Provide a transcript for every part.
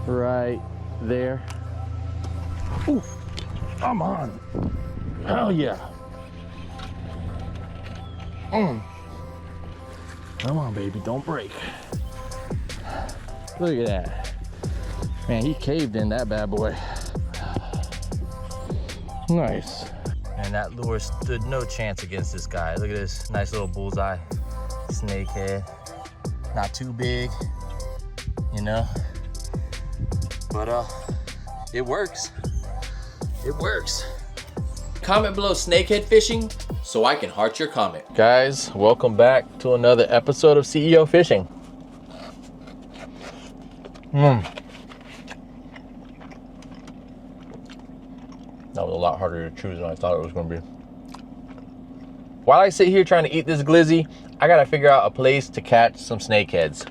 right there. Ooh, I'm on. Oh yeah. Come on, baby, don't break. Look at that. Man, he caved in that bad boy. Nice. And that lure stood no chance against this guy. Look at this nice little bullseye snakehead. Not too big, you know, but it works. It works. Comment below snakehead fishing so I can heart your comment. Guys, welcome back to another episode of CEO Fishing. That was a lot harder to choose than I thought it was going to be. While I sit here trying to eat this glizzy, I got to figure out a place to catch some snakeheads.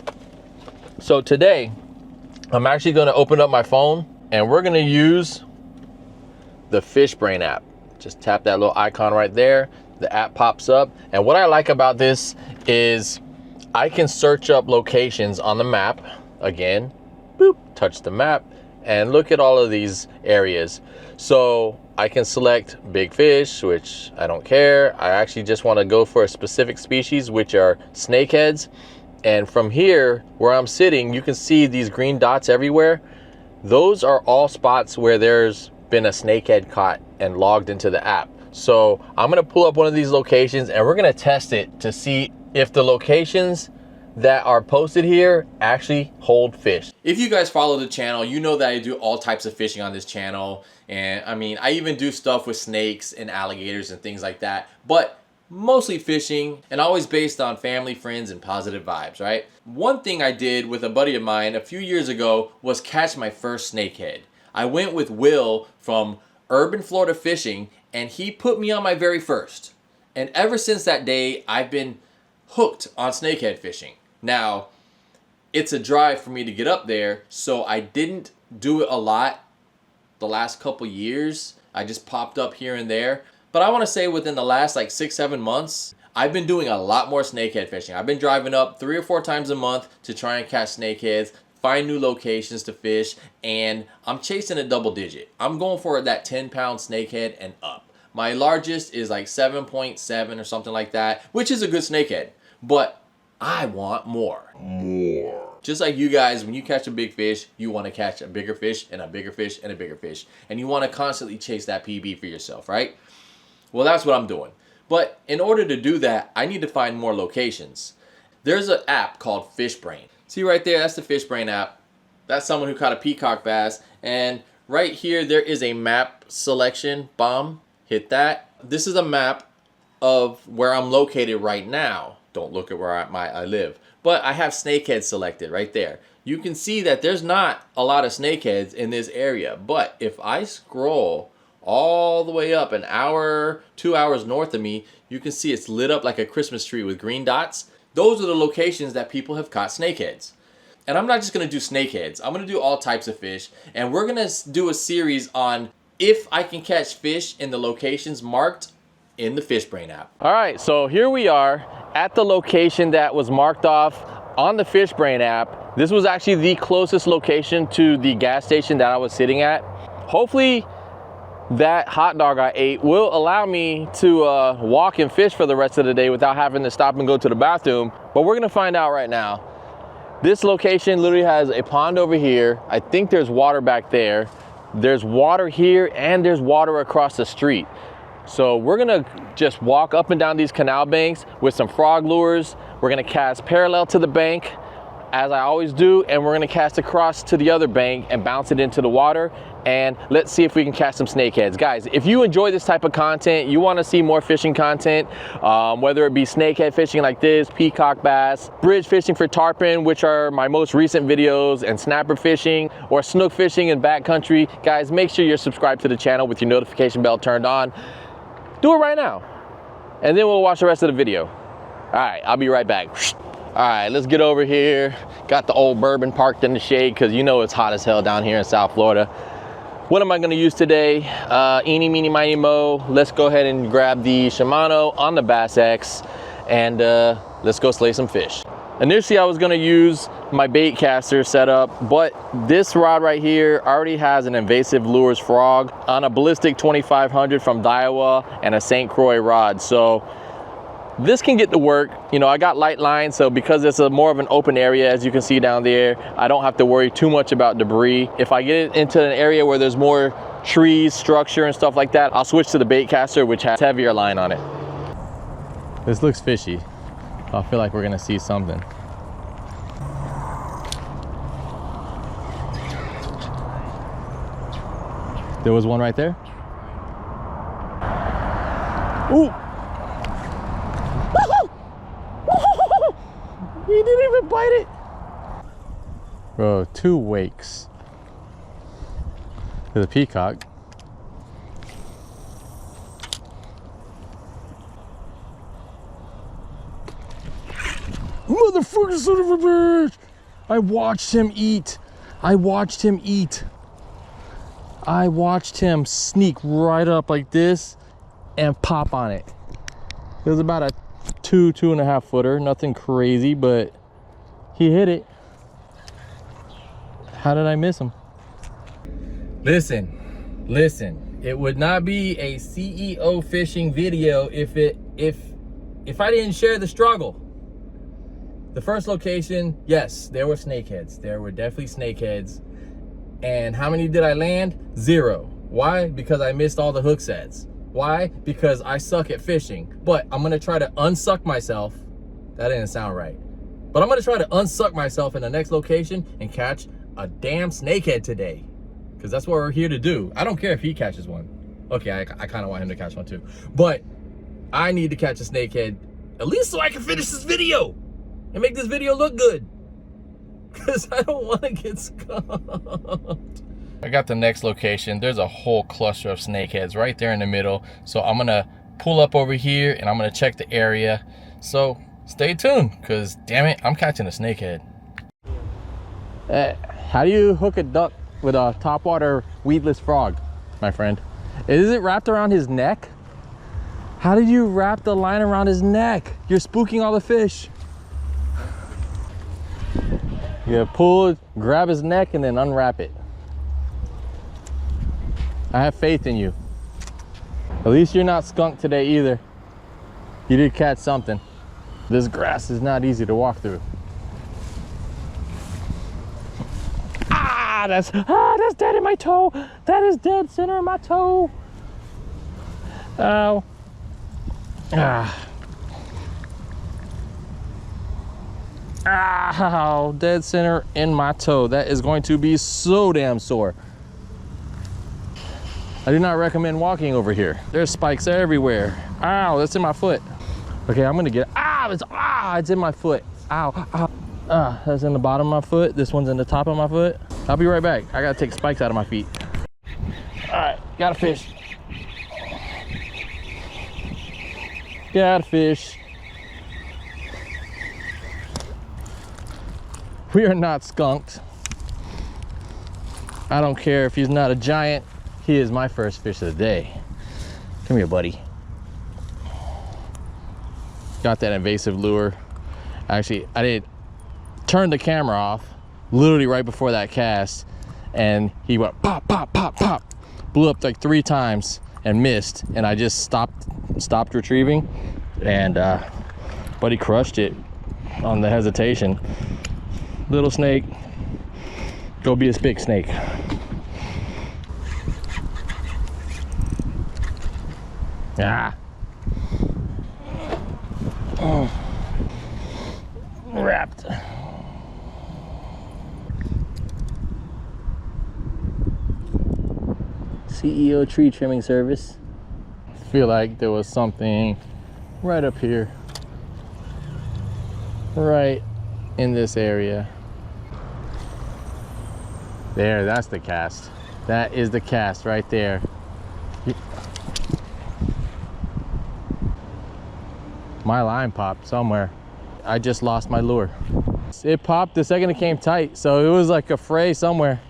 So today, I'm actually going to open up my phone and we're going to use the Fishbrain app. Just tap that little icon right there. The app pops up. And what I like about this is I can search up locations on the map. Again, boop, touch the map and look at all of these areas. So I can select big fish, which I don't care. I actually just want to go for a specific species, which are snakeheads. And from here, where I'm sitting, you can see these green dots everywhere. Those are all spots where there's been a snakehead caught and logged into the app. So I'm gonna pull up one of these locations and we're gonna test it to see if the locations that are posted here actually hold fish. If you guys follow the channel, you know that I do all types of fishing on this channel. And I mean, I even do stuff with snakes and alligators and things like that, but mostly fishing and always based on family, friends, and positive vibes, right? One thing I did with a buddy of mine a few years ago was catch my first snakehead. I went with Will from Urban Florida Fishing and he put me on my very first. And ever since that day, I've been hooked on snakehead fishing. Now, it's a drive for me to get up there, so I didn't do it a lot the last couple years. I just popped up here and there. But I want to say within the last like 6-7 months, I've been doing a lot more snakehead fishing. I've been driving up 3 or 4 times a month to try and catch snakeheads, find new locations to fish, and I'm chasing a double digit. I'm going for that 10-pound snakehead and up. My largest is like 7.7 or something like that, which is a good snakehead, but I want more. Just like you guys, when you catch a big fish, you want to catch a bigger fish and a bigger fish and a bigger fish. And you want to constantly chase that PB for yourself, right? Well, that's what I'm doing. But in order to do that, I need to find more locations. There's an app called Fishbrain. See right there, that's the Fishbrain app. That's someone who caught a peacock bass. And right here, there is a map selection. Bomb. Hit that. This is a map of where I'm located right now. Don't look at where I live. But I have snakeheads selected right there. You can see that there's not a lot of snakeheads in this area. But if I scroll all the way up an hour, 2 hours north of me, you can see it's lit up like a Christmas tree with green dots. Those are the locations that people have caught snakeheads. And I'm not just gonna do snakeheads. I'm gonna do all types of fish. And we're gonna do a series on if I can catch fish in the locations marked in the Fishbrain app. All right, so here we are at the location that was marked off on the Fishbrain app. This was actually the closest location to the gas station that I was sitting at. Hopefully that hot dog I ate will allow me to walk and fish for the rest of the day without having to stop and go to the bathroom. But we're gonna find out right now. This location literally has a pond over here. I think there's water back there. There's water here and there's water across the street. So we're gonna just walk up and down these canal banks with some frog lures. We're gonna cast parallel to the bank, as I always do, and we're gonna cast across to the other bank and bounce it into the water. And let's see if we can catch some snakeheads. Guys, if you enjoy this type of content, you wanna see more fishing content, whether it be snakehead fishing like this, peacock bass, bridge fishing for tarpon, which are my most recent videos, and snapper fishing, or snook fishing in backcountry, guys, make sure you're subscribed to the channel with your notification bell turned on. Do it right now, and then we'll watch the rest of the video. All right, I'll be right back. All right, let's get over here. Got the old bourbon parked in the shade because you know it's hot as hell down here in South Florida. What am I gonna use today? Eeny, meeny, miny, mo. Let's go ahead and grab the Shimano on the Bass X and let's go slay some fish. Initially, I was gonna use my bait caster setup, but this rod right here already has an invasive lures frog on a ballistic 2500 from Daiwa and a St. Croix rod. So this can get to work. You know, I got light lines, so because it's a more of an open area, as you can see down there, I don't have to worry too much about debris. If I get into an area where there's more trees, structure, and stuff like that, I'll switch to the bait caster, which has heavier line on it. This looks fishy. I feel like we're gonna see something. There was one right there. Ooh! He didn't even bite it. Bro, 2 wakes. There's a peacock. Motherfucker, son of a bitch! I watched him eat. I watched him eat. I watched him sneak right up like this and pop on it. It was about a 2.5 footer, nothing crazy, but he hit it. How did I miss him? Listen, it would not be a CEO fishing video if I didn't share the struggle. The first location, yes, there were snakeheads. There were definitely snakeheads. And how many did I land? 0. Why? Because I missed all the hook sets. Why? Because I suck at fishing. But I'm gonna try to unsuck myself. That didn't sound right. But I'm gonna try to unsuck myself in the next location and catch a damn snakehead today. Because that's what we're here to do. I don't care if he catches one. Okay, I kind of want him to catch one too. But I need to catch a snakehead, at least so I can finish this video and make this video look good. Because I don't want to get skunked. I got the next location. There's a whole cluster of snakeheads right there in the middle. So I'm going to pull up over here and I'm going to check the area. So stay tuned, because damn it, I'm catching a snakehead. How do you hook a duck with a topwater weedless frog, my friend? Is it wrapped around his neck? How did you wrap the line around his neck? You're spooking all the fish. You gotta pull it, grab his neck, and then unwrap it. I have faith in you. At least you're not skunked today either. You did catch something. This grass is not easy to walk through. That's dead in my toe. That is dead center of my toe. Ow. Ow, dead center in my toe. That is going to be so damn sore. I do not recommend walking over here. There's spikes everywhere. Ow, that's in my foot. Okay, I'm gonna get, it's in my foot. Ow, ow. That's in the bottom of my foot. This one's in the top of my foot. I'll be right back. I gotta take spikes out of my feet. All right, got a fish. Got a fish. We are not skunked. I don't care if he's not a giant. He is my first fish of the day. Come here, buddy. Got that invasive lure. Actually, I did turn the camera off literally right before that cast, and he went pop, pop, pop, pop. Blew up like 3 times and missed, and I just stopped retrieving, and buddy crushed it on the hesitation. Little snake, go be a big snake. Oh. Wrapped. CEO tree trimming service. I feel like there was something right up here, right in this area. There, that's the cast. That is the cast right there. My line popped somewhere. I just lost my lure. It popped the second it came tight, so it was like a fray somewhere.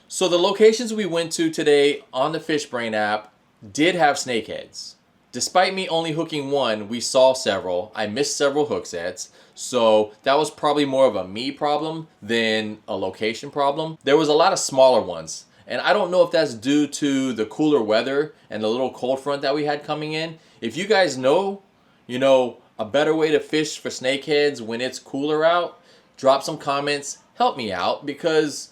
So the locations we went to today on the Fishbrain app did have snakeheads. Despite me only hooking one, we saw several. I missed several hook sets. So that was probably more of a me problem than a location problem. There was a lot of smaller ones. And I don't know if that's due to the cooler weather and the little cold front that we had coming in. If you guys know, a better way to fish for snakeheads when it's cooler out, drop some comments, help me out, because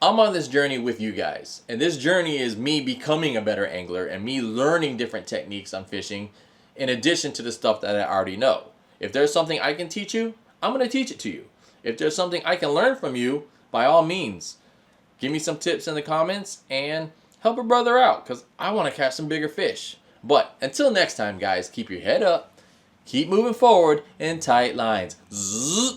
I'm on this journey with you guys. And this journey is me becoming a better angler and me learning different techniques on fishing in addition to the stuff that I already know. If there's something I can teach you, I'm going to teach it to you. If there's something I can learn from you, by all means, give me some tips in the comments and help a brother out, because I want to catch some bigger fish. But until next time, guys, keep your head up, keep moving forward, and tight lines. Zzz.